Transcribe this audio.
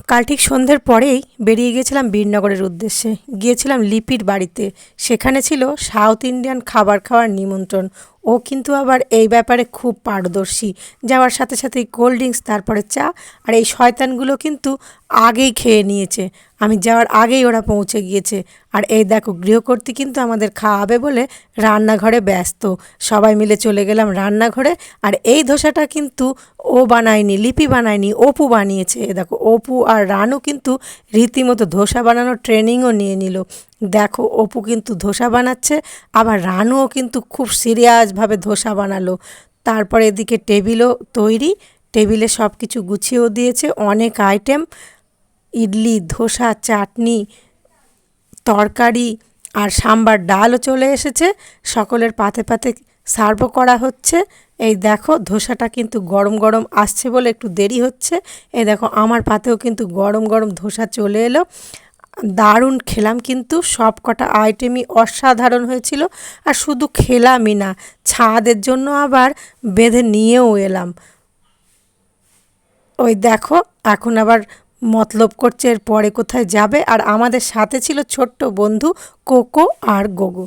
কাল ঠিক সন্ধ্যের পরেই বেরিয়ে গিয়েছিলাম বীরনগরের উদ্দেশ্যে। গিয়েছিলাম লিপির বাড়িতে। সেখানে ছিল সাউথ ইন্ডিয়ান খাবার খাওয়ার নিমন্ত্রণ। ও কিন্তু আবার এই ব্যাপারে খুব পারদর্শী। যাওয়ার সাথে সাথেই কোল্ড ড্রিঙ্কস, তারপরে চা। আর এই শয়তানগুলো কিন্তু আগেই খেয়ে নিয়েছে। আমি যাওয়ার আগেই ওরা পৌঁছে গিয়েছে। আর এই দেখো, গৃহকর্ত্রী কিন্তু আমাদের খাওয়াবে বলে রান্নাঘরে ব্যস্ত। সবাই মিলে চলে গেলাম রান্নাঘরে। আর এই ধোসাটা কিন্তু ও বানায়নি, লিপি বানায়নি, অপু বানিয়েছে। এ দেখো, অপু আর রানু কিন্তু রীতিমতো ধোসা বানানোর ট্রেনিংও নিয়ে নিল। দেখো, অপু কিন্তু ধোসা বানাচ্ছে, আবার রানুও কিন্তু খুব সিরিয়াসভাবে ধোসা বানালো। তারপরে এদিকে টেবিলও তৈরি, টেবিলে সব কিছু গুছিয়েও দিয়েছে, অনেক আইটেম, ইডলি, ধোসা, চাটনি, তরকারি আর সাম্বার ডালও চলে এসেছে। সকলের পাতে পাতে সার্ভও করা হচ্ছে। এই দেখো, ধোসাটা কিন্তু গরম গরম আসছে বলে একটু দেরি হচ্ছে। এই দেখো, আমার পাতেও কিন্তু গরম গরম ধোসা চলে এলো। দারুণ খেলাম, কিন্তু সব কটা আইটেমই অসাধারণ হয়েছিল। আর শুধু খেলামই না, ছাদের জন্য আবার বেঁধে নিয়েও এলাম। ওই দেখো, এখন আবার মতলব করছে এর পরে কোথায় যাবে। আর আমাদের সাথে ছিল ছোট্ট বন্ধু কোকো আর গোগো।